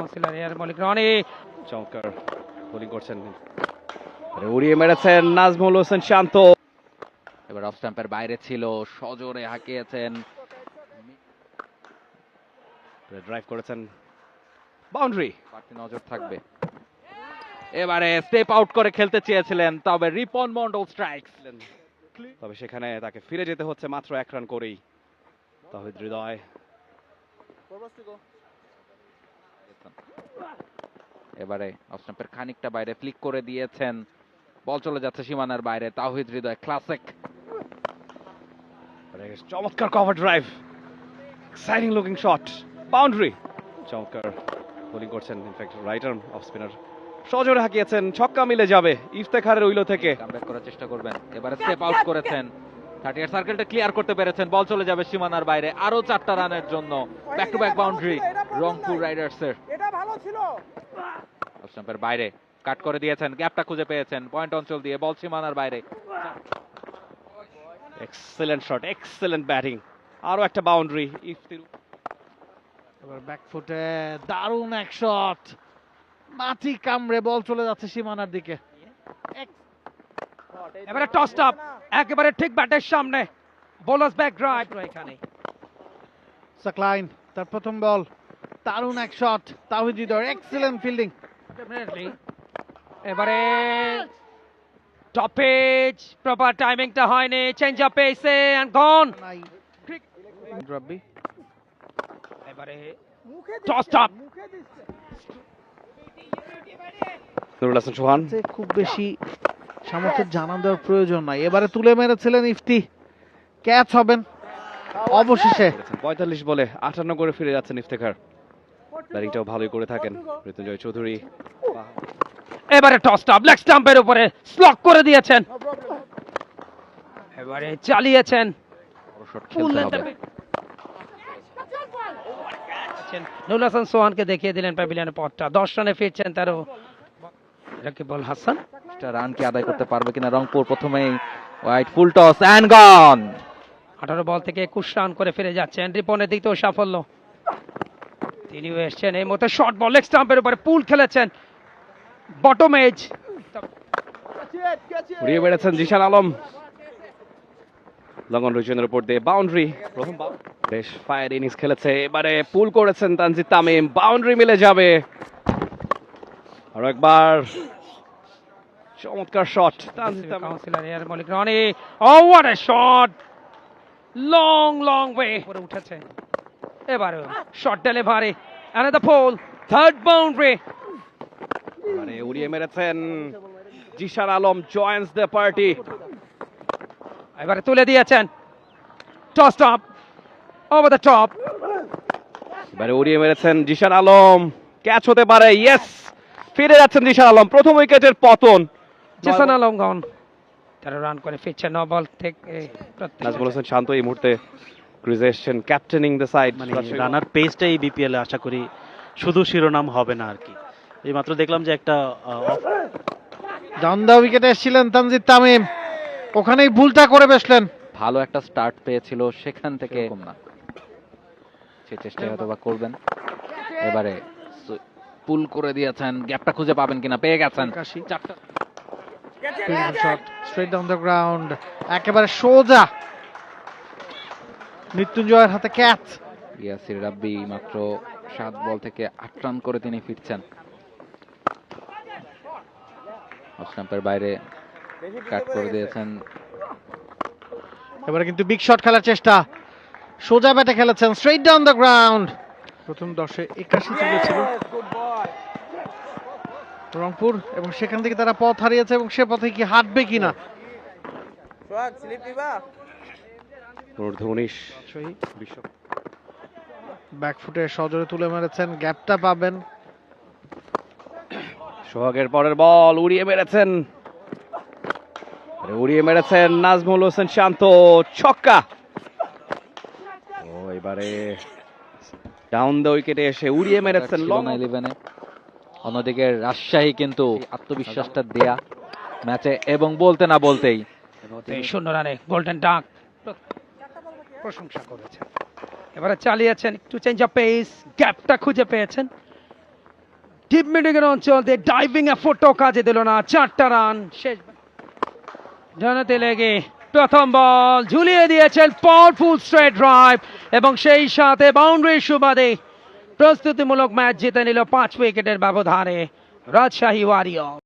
Councillor এয়ার মলিক রনি চমৎকার বোলিং করছেন, উড়িয়ে মেরেছেন নাজমুল হোসেন শান্ত। এবার অফ স্ট্যাম্পের বাইরে ছিল, সজোরে হাঁকিয়েছেন, ড্রাইভ করেছেন, বাউন্ডারি। বাড়তি নজর থাকবে। এবারে স্টেপ আউট করে খেলতে চেয়েছিলেন, তবে রিপন মন্ডল স্ট্রাইক। তবে সেখানে তাকে ফিরে যেতে হচ্ছে মাত্র 1 রান করেই। তাহিদ হৃদয় এবারে অফ স্ট্যাম্পের খানিকটা বাইরে ফ্লিক করে দিয়েছেন, বল চলে যাচ্ছে সীমানার বাইরে। তাওহিদ হৃদয় ক্লাসিক, চমৎকার cover drive, exciting looking shot, boundary. চমৎকার বোলিং করছেন, in fact right arm off spinner সজোরে হাঁকিয়েছেন, ছক্কা মিলে যাবে ইফতেখারের উইলো থেকে। কামব্যাক করার চেষ্টা করবেন। এবারে স্টেপ আউট করেছেন, 30 সার্কেলটা ক্লিয়ার করতে পেরেছেন, বল চলে যাবে সীমানার বাইরে। আরো 4টা রানের জন্য back to back boundary Rangpur রাইডার্সের। এটা ভালো ছিল। অফ স্ট্যাম্পের বাইরে কাট করে দিয়েছেন, গ্যাপটা খুঁজে পেয়েছেন, পয়েন্ট অঞ্চল দিয়ে বল সীমানার বাইরে। এক্সেলেন্ট শট, এক্সেলেন্ট ব্যাটিং, আরো একটা বাউন্ডারি। এবার ব্যাকফুটে দারুণ এক শট, মাটি কামড়ে বল চলে যাচ্ছে সীমানার দিকে। এবারে টস আপ একেবারে ঠিক ব্যাটের সামনে, বোলার্স ব্যাক ড্রাইভ এখানে। সাকলাইন তার প্রথম বল, দারুণ এক shot, Towhid Hridoy excellent fielding. Definitely এবারে টপেজ, প্রপার টাইমিংটা হয়নি, চেঞ্জ আপ পেসে এন্ড গন। রাব্বি এবারে টস আপ, নুরুল হাসান সোহান খুব বেশি সামর্থ্যের জানান দেওয়ার প্রয়োজন নাই। এবারে তুলে মেরেছিলেন ইফতি, ক্যাচ হবেন অবশেষে। 45 বলে 58 করে ফিরে যাচ্ছেন ইফতেখার। ব্যাটিংটাও ভালোই করে থাকেন মৃত্যুঞ্জয় চৌধুরী। এবারে টস আপ লেগ স্টাম্পের উপরে স্লক করে দিয়েছেন, এবারে চালিয়েছেন। বড় শট খেলতে হবে। নুরুল হাসান সোহানকে দেখিয়ে দিলেন প্যাভিলিয়নের পথটা। 10 রানে ফিরছেন তেরো রাকিবুল হাসান। রান কি আদায় করতে পারবে কিনা রংপুর? প্রথমেই ওয়াইড ফুল টস এন্ড গন। 18 বল থেকে 21 রান করে ফিরে যাচ্ছেন, রিপনের দিক থেকেও সাফল্য। তিনিও এসছেন এই মতো শর্ট বল লেগ স্টাম্পের উপরে পুল খেলেছেন, বটম এজ। উড়িয়ে বেড়েছেন জিশান আলম, লঙ্গন রুজনের উপর দিয়ে বাউন্ডারি। প্রথম বেশ ফায়ার ইনিংস খেলেছে, এবারে পুল করেছেন তানজিদ তামিম, বাউন্ডারি মিলে যাবে। আর একবার চমৎকার শট তানজিদ তামিম। কাউন্সিলর এয়ার মলিক রনি, oh what a shot, long long way করে উঠেছে। এবারে shot delivery, another pull, third boundary. এবারে উড়িয়ে মেরেছেন Zishan Alam, joins the party. এবারে তুলে দিয়েছেন, toss up over the top. এবারে উড়িয়ে মেরেছেন জিশান আলম, ক্যাচ হতে পারে, ইয়েস। ফিরে যাচ্ছেন জিশান আলম, প্রথম উইকেটের পতন। জিসান আলম গন, 13 রান করে ফিরছেন 9 বল থেকে। নাজমুল হোসেন শান্ত এই মুহূর্তে ক্রিজে এসেছেন, ক্যাপ্টেনিং দ্য সাইড। মানে রানার পেসটা এই বিপিএল আশা করি শুধু শিরোনাম হবে না আর কি। এই মাত্র দেখলাম যে একটা ডাউন দা উইকেটে এসেছিলেন তানজিদ তামিম, ওখানেই ভুলটা করে বসলেন। ভালো একটা স্টার্ট পেয়েছিল, সেখান থেকে কম না, সে চেষ্টা হয়তো বা করবেন। এবারে পুল করে দিয়েছেন, গ্যাপটা খুঁজে পাবেন কিনা, পেয়ে গেছেন। 4টা shot straight down the ground, একেবারে সোজা মৃত্যুঞ্জয়ের হাতে ক্যাচ। ইয়াসির রাব্বি মাত্র 7 বল থেকে 8 রান করে তিনি ফিরছেন। অফ স্ট্যাম্পের বাইরে কাট করে দিয়েছেন। এবারে কিন্তু বিগ শট খেলার চেষ্টা, সোজা ব্যাটে খেলেছেন, স্ট্রেট ডাউন দ্য গ্রাউন্ড। প্রথম 10-এ 81 তুলেছিল রংপুর, এবং সেখান থেকে তারা পথ হারিয়েছে, এবং সে পথে কি হাঁটবে কিনা। অনূর্ধ্ব 19 বিশ্ব ব্যাকফুটে সজোরে তুলে মেরেছেন, গ্যাপটা পাবেন। সোহাগের পরের বল উড়িয়ে মেরেছেন, উড়িয়ে মেরেছেন নাজমুল হোসেন শান্ত, ছক্কা। ও এবারে ডাউন দ্য উইকেটে এসে উড়িয়ে মেরেছেন লং 11-এ। অন্যদিকে রাজশাহী কিন্তু আত্মবিশ্বাসটা দেয়া ম্যাচে, এবং বলতে না বলতেই 0 রানে গোল্ডেন ডাক প্রশংসা করেছেন। এবারে চালিয়েছেন, একটু চেঞ্জ অফ পেস, গ্যাপটা খুঁজে পেয়েছেন, ডিপ মিডিং অঞ্চল দিয়ে ডাইভিং এফোর্টও কাজে দিল না, 4টা রান শেষ। জানাতে লেগে প্রথম বল ঝুলিয়ে দিয়েছেন, পাওয়ারফুল স্ট্রেট ড্রাইভ এবং সেই সাথে বাউন্ডারির সুবাদে প্রস্তুতিমূলক ম্যাচ জিতে নিল 5 উইকেটের ব্যবধানে রাজশাহী ওয়ারিয়র।